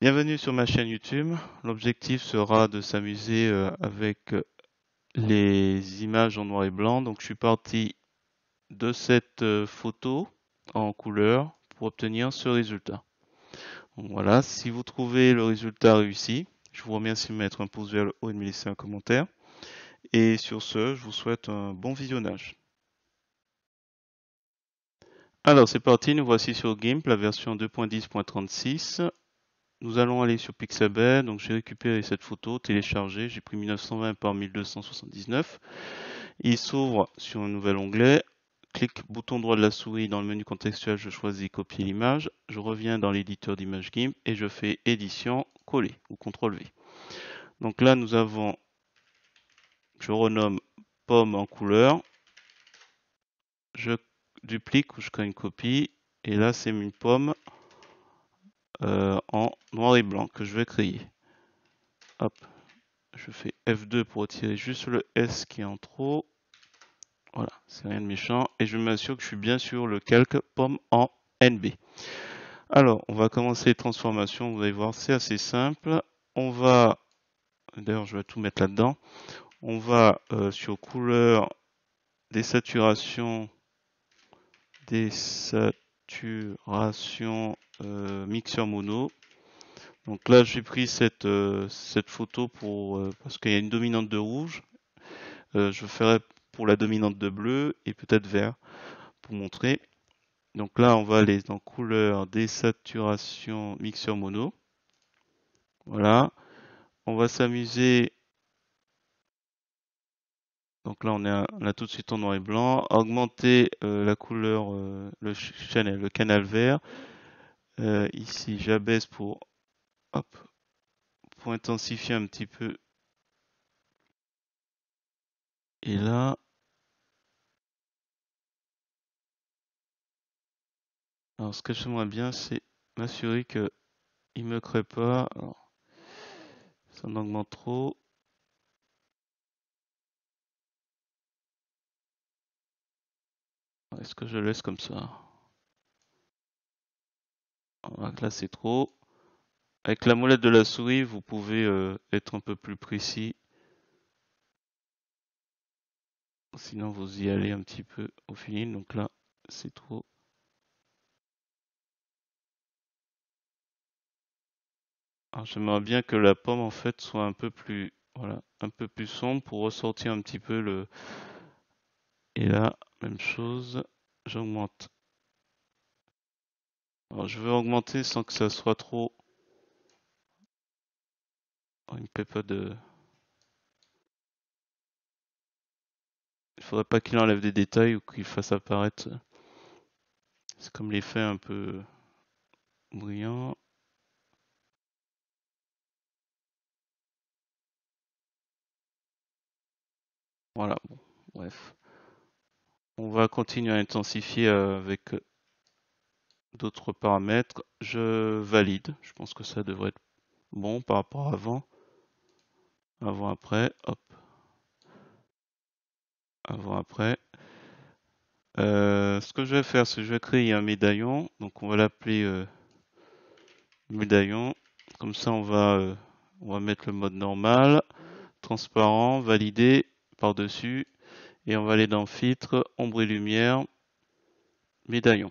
Bienvenue sur ma chaîne YouTube. L'objectif sera de s'amuser avec les images en noir et blanc. Donc je suis parti de cette photo en couleur pour obtenir ce résultat. Donc voilà, si vous trouvez le résultat réussi, je vous remercie de mettre un pouce vers le haut et de me laisser un commentaire. Et sur ce, je vous souhaite un bon visionnage. Alors c'est parti, nous voici sur GIMP, la version 2.10.36. Nous allons aller sur Pixabay, donc j'ai récupéré cette photo, téléchargée, j'ai pris 1920 par 1279. Il s'ouvre sur un nouvel onglet, clique bouton droit de la souris dans le menu contextuel, je choisis copier l'image, je reviens dans l'éditeur d'image GIMP et je fais édition, coller ou CTRL V. Donc là nous avons, je renomme pomme en couleur, je duplique ou je crée une copie et là c'est une pomme en noir et blanc que je vais créer. Hop. Je fais F2 pour retirer juste le S qui est en trop. Voilà, c'est rien de méchant. Et je m'assure que je suis bien sur le calque pomme en NB. Alors, on va commencer les transformations. Vous allez voir, c'est assez simple. On va, d'ailleurs, je vais tout mettre là-dedans. On va sur couleur, désaturation, mixeur mono. Donc là, j'ai pris cette photo parce qu'il y a une dominante de rouge. Je ferai pour la dominante de bleu et peut-être vert pour montrer. Donc là, on va aller dans couleur, désaturation, mixeur mono. Voilà. On va s'amuser. Donc là, on a tout de suite en noir et blanc. Augmenter la couleur, le canal vert. Ici, j'abaisse hop, pour intensifier un petit peu. Et là, alors ce que j'aimerais bien, c'est m'assurer qu'il ne me crée pas. Alors, ça en augmente trop. Est-ce que je laisse comme ça? Là, c'est trop. Avec la molette de la souris, vous pouvez être un peu plus précis. Sinon, vous y allez un petit peu au feeling. Donc là, c'est trop. Alors, j'aimerais bien que la pomme, en fait, soit un peu plus, voilà, un peu plus sombre pour ressortir un petit peu le. Et là, même chose. J'augmente. Alors, je veux augmenter sans que ça soit trop. Oh, il me plaît pas de. Il faudrait pas qu'il enlève des détails ou qu'il fasse apparaître. C'est comme l'effet un peu brillant. Voilà, bon, bref. On va continuer à intensifier avec d'autres paramètres. Je valide. Je pense que ça devrait être bon par rapport à avant. Avant, après. Hop. Avant, après. Ce que je vais faire, c'est que je vais créer un médaillon. Donc on va l'appeler médaillon. Comme ça, on va mettre le mode normal, transparent, valider par-dessus. Et on va aller dans filtre, ombre et lumière, médaillon.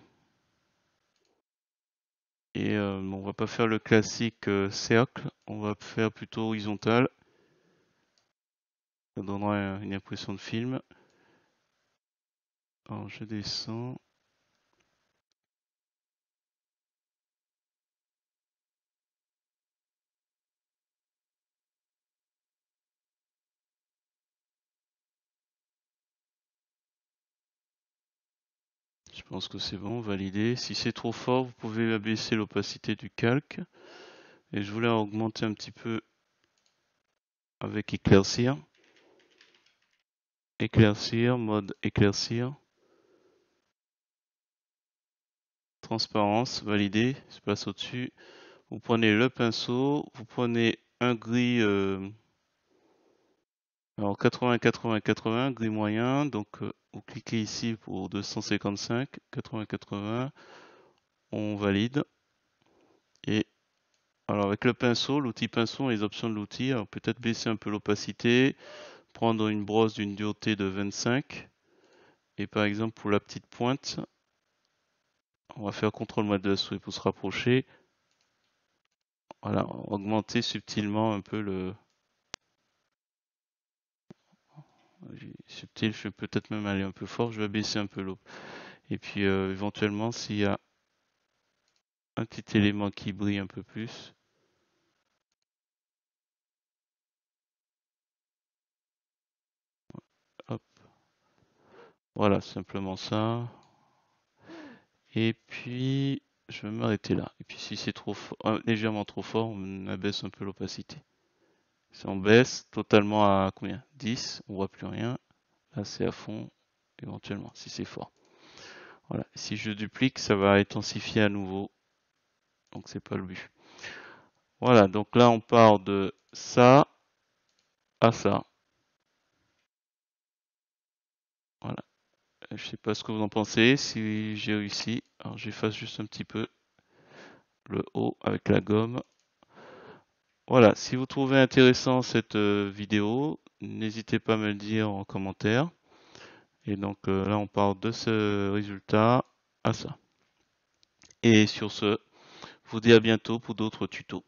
Et on va pas faire le classique cercle, on va faire plutôt horizontal. Ça donnera une impression de film. Alors je descends. Je pense que c'est bon, validé. Si c'est trop fort, vous pouvez abaisser l'opacité du calque. Et je voulais augmenter un petit peu avec éclaircir. Éclaircir, mode éclaircir. Transparence, validé. Je passe au-dessus. Vous prenez le pinceau, vous prenez un gris, alors 80, 80, 80, gris moyen. Donc vous cliquez ici pour 255, 80, 80. On valide. Et Alors avec le pinceau, l'outil pinceau et les options de l'outil, alors peut-être baisser un peu l'opacité, prendre une brosse d'une dureté de 25 et par exemple pour la petite pointe, on va faire CTRL de la souris pour se rapprocher. Voilà, augmenter subtilement un peu le subtil, je vais peut-être même aller un peu fort, je vais baisser un peu l'eau. Et puis éventuellement s'il y a un petit élément qui brille un peu plus. Hop. Voilà, simplement ça. Et puis je vais m'arrêter là. Et puis si c'est trop légèrement trop fort, on abaisse un peu l'opacité. Si on baisse totalement à combien? 10, on voit plus rien. Là c'est à fond, éventuellement, si c'est fort. Voilà. Si je duplique, ça va intensifier à nouveau. Donc c'est pas le but. Voilà, donc là on part de ça à ça. Voilà. Je sais pas ce que vous en pensez, si j'ai réussi. Alors j'efface juste un petit peu le haut avec la gomme. Voilà, si vous trouvez intéressant cette vidéo, n'hésitez pas à me le dire en commentaire. Et donc là on part de ce résultat à ça. Et sur ce, je vous dis à bientôt pour d'autres tutos.